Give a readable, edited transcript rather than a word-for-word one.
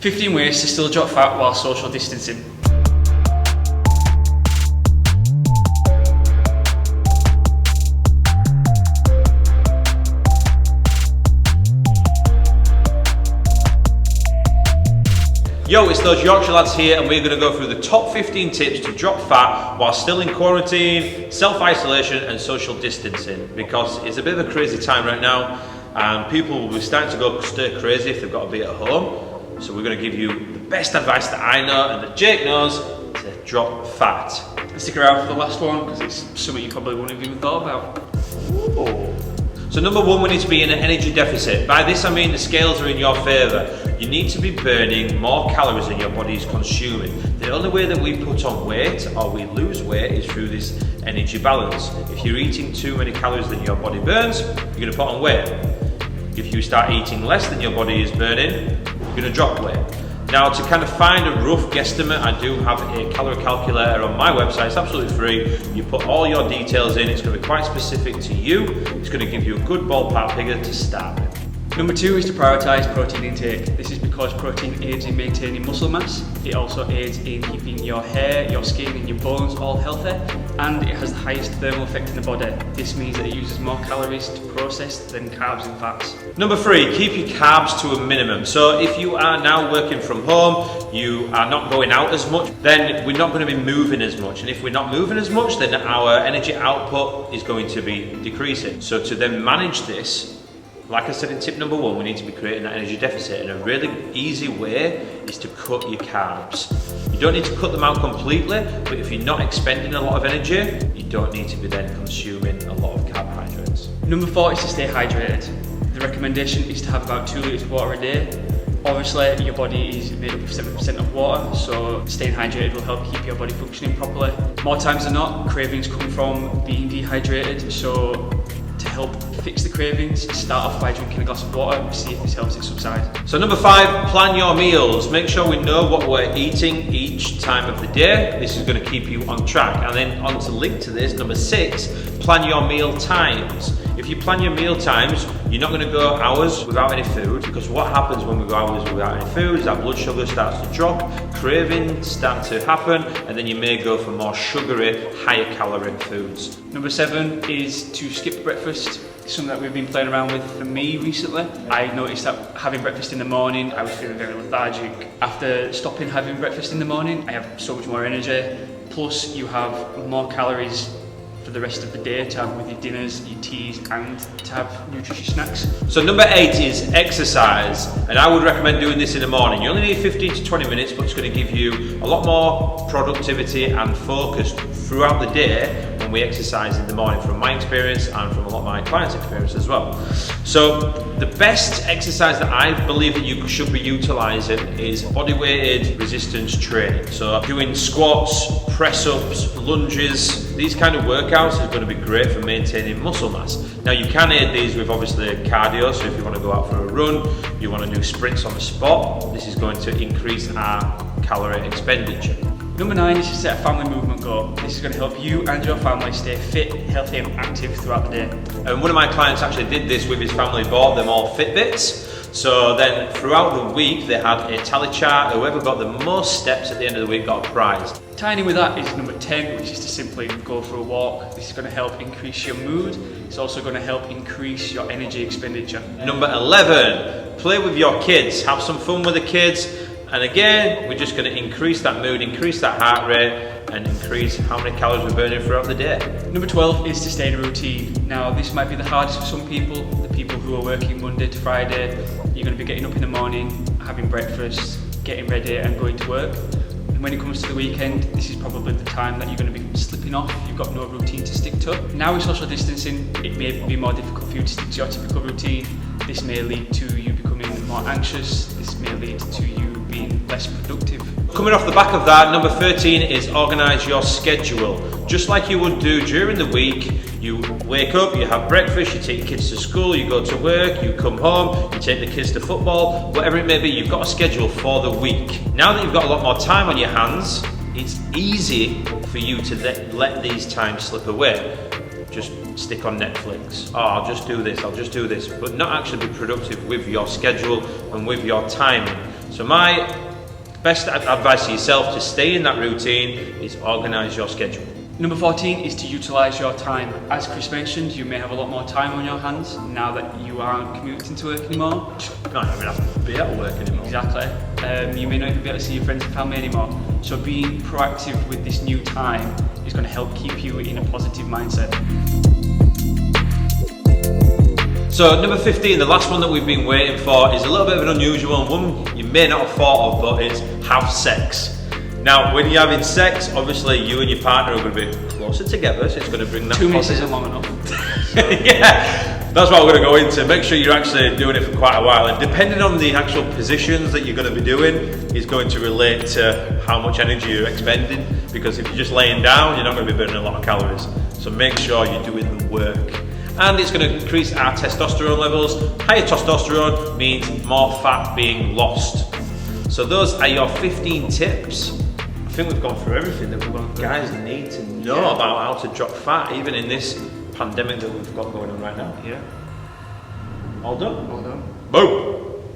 15 ways to still drop fat while social distancing. Yo, it's those Yorkshire lads here, and we're going to go through the top 15 tips to drop fat while still in quarantine, self-isolation and social distancing, because it's a bit of a crazy time right now and people will be starting to go stir crazy if they've got to be at home. So we're going to give you the best advice that I know and that Jake knows to drop fat. Stick around for the last one because it's something you probably wouldn't have even thought about. Ooh. So number one, we need to be in an energy deficit. By this I mean the scales are in your favour. You need to be burning more calories than your body is consuming. The only way that we put on weight or we lose weight is through this energy balance. If you're eating too many calories than your body burns, you're going to put on weight. If you start eating less than your body is burning, you're going to drop weight. Now, to kind of find a rough guesstimate, I do have a calorie calculator on my website. It's absolutely free. You put all your details in. It's going to be quite specific to you. It's going to give you a good ballpark figure to start with. Number two is to prioritise protein intake. This is because protein aids in maintaining muscle mass. It also aids in keeping your hair, your skin and your bones all healthy, and it has the highest thermal effect in the body. This means that it uses more calories to process than carbs and fats. Number three, keep your carbs to a minimum. So if you are now working from home, you are not going out as much, then we're not going to be moving as much. And if we're not moving as much, then our energy output is going to be decreasing. So to then manage this, like I said in tip number one, we need to be creating that energy deficit, and a really easy way is to cut your carbs. You don't need to cut them out completely, but if you're not expending a lot of energy, you don't need to be then consuming a lot of carbohydrates. Number four is to stay hydrated. The recommendation is to have about 2 litres of water a day. Obviously, your body is made up of 7% of water, so staying hydrated will help keep your body functioning properly. More times than not, cravings come from being dehydrated, so to help fix the cravings, start off by drinking a glass of water and see if this helps it subside. So number five, plan your meals. Make sure we know what we're eating each time of the day. This is going to keep you on track. And then on to link to this, number six, plan your meal times. If you plan your meal times, you're not going to go hours without any food, because what happens when we go hours without any food is our blood sugar starts to drop, cravings start to happen, and then you may go for more sugary, higher calorie foods. Number seven is to skip breakfast. It's something that we've been playing around with for me recently. I noticed that having breakfast in the morning, I was feeling very lethargic. After stopping having breakfast in the morning, I have so much more energy. Plus, you have more calories for the rest of the day to have with your dinners, your teas, and to have nutritious snacks. So number eight is exercise, and I would recommend doing this in the morning. You only need 15 to 20 minutes, but it's going to give you a lot more productivity and focus throughout the day when we exercise in the morning, from my experience and from a lot of my clients' experience as well. So the best exercise that I believe that you should be utilising is body weighted resistance training. So doing squats, press ups, lunges, these kind of workouts is going to be great for maintaining muscle mass. Now you can aid these with obviously cardio, so if you want to go out for a run, you want to do sprints on the spot, this is going to increase our calorie expenditure. Number nine is to set a family movement goal. This is going to help you and your family stay fit, healthy and active throughout the day. And one of my clients actually did this with his family, bought them all Fitbits. So then throughout the week they had a tally chart. Whoever got the most steps at the end of the week got a prize. Tying in with that is number 10, which is to simply go for a walk. This is going to help increase your mood. It's also going to help increase your energy expenditure. Number 11, play with your kids. Have some fun with the kids. And again, we're just going to increase that mood, increase that heart rate, and increase how many calories we're burning throughout the day. Number 12 is to stay in a routine. Now, this might be the hardest for some people, the people who are working Monday to Friday. You're going to be getting up in the morning, having breakfast, getting ready and going to work. And when it comes to the weekend, this is probably the time that you're going to be slipping off. You've got no routine to stick to. Now with social distancing, it may be more difficult for you to stick to your typical routine. This may lead to you becoming more anxious. This may lead to you being less productive. Coming off the back of that, number 13 is organise your schedule. Just like you would do during the week, you wake up, you have breakfast, you take your kids to school, you go to work, you come home, you take the kids to football, whatever it may be, you've got a schedule for the week. Now that you've got a lot more time on your hands, it's easy for you to let these times slip away. Just stick on Netflix. Oh, I'll just do this, but not actually be productive with your schedule and with your timing. So my best advice to yourself to stay in that routine is organise your schedule. Number 14 is to utilise your time. As Chris mentioned, you may have a lot more time on your hands now that you aren't commuting to work anymore. Not even have to be at work anymore. Exactly. You may not even be able to see your friends and family anymore. So being proactive with this new time is going to help keep you in a positive mindset. So number 15, the last one that we've been waiting for, is a little bit of an unusual one you may not have thought of, but it's have sex. Now, when you're having sex, obviously you and your partner are going to be closer together, so it's going to bring that 2 minutes isn't long enough. Yeah, that's what we're going to go into. Make sure you're actually doing it for quite a while, and depending on the actual positions that you're going to be doing is going to relate to how much energy you're expending, because if you're just laying down, you're not going to be burning a lot of calories. So make sure you're doing the work. And it's going to increase our testosterone levels. Higher testosterone means more fat being lost. So those are your 15 tips. I think we've gone through everything that guys need to know about how to drop fat, even in this pandemic that we've got going on right now. Yeah. All done? Well done. Boom!